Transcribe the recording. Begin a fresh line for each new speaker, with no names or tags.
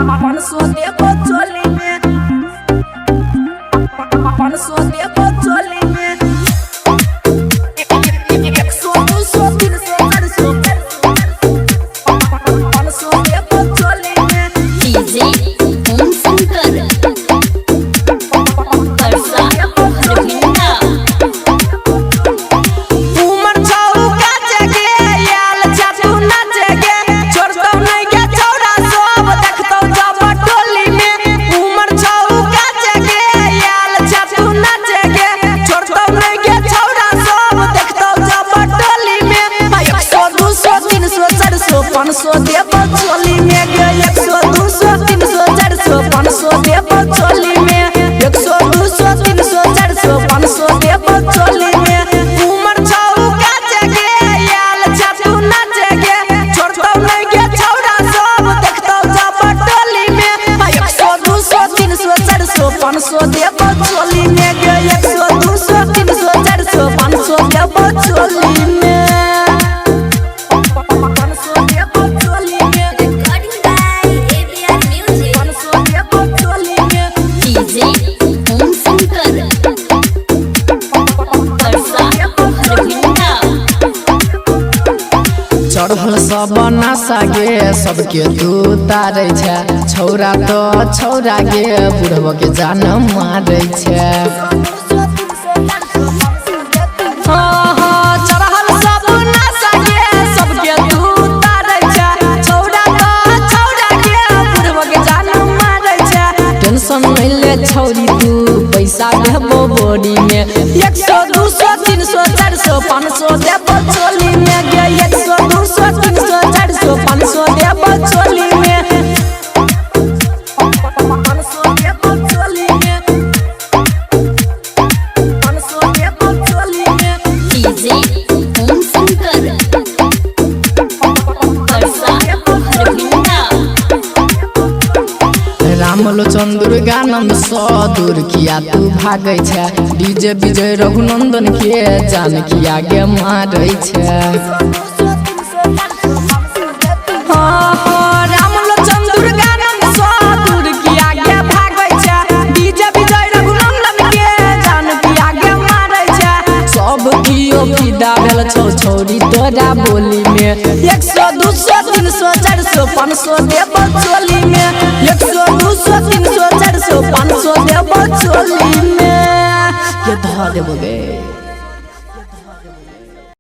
500 देबो चोली में 500 देबो चोली में 100 200 300 400 500 देबो चोली में
डीजे ओम शंकर परसा हरविंदा
उमर छौ काचे गे याल चाचू नाचे गे छोड़तौ नहीं गे छौड़ा सब देखतौ जब टोली में उमर छौ काचे गे याल चाचू नाचे गे छोड़तौ नहीं गे छौड़ा सब देखतौ जब टोली में 100 200 300 400 500 देबो चोली में गे 100 200 300 400 500 देबो चोली में 100 200 300 400 500 देबो चोली में उमर छौ काचे गे याल चाचू नाचे गे छोड़तौ नहीं गे छौड़ा सब देखतौ जब टोली में 100 200 300 400 500 देबो चोली में गे 100 200 300 400 500 देबो चोली में 500 देबो चोली में
रिकॉर्डिंग बाय एबीआर म्यूजिक
500 देबो चोली में
डीजे ओम शंकर परसा हरविंदा
चढ़ल सब नशा गे सबके तू तारै छै छौरा तो छौरा गे बुढ़वा के जान मारै छै चढ़ल सब नशा गे सबके तू तारै छै छौरा तो छौरा गे बुढ़वा के जान मारै छै टेंशन नहीं ले छौरी तू पैसा देबो बोरी में 100 200 300 400 500 देबो चोली में गे 100 200 300 400 500 देबो चोली में 500 देबो चोली में 500 देबो चोली में
डीजे ओम शंकर परसा हरविंदा
रामलोचन दुर्गानंद सौ दूर किया तू भागै छै डीजे विजय रघुनंदन के जान किया गे मारै छै रामलोचन दुर्गानंद सौ दूर किया गे भागै छै डीजे विजय रघुनंदन के जान किया गे मारै छै सब कियो फिदा भेल छौ छौरी तोरा बोली में 100 200 300 400 500 देबो चोली में 100 200 300 400 500 देबो चोली में ये धा देबो गे।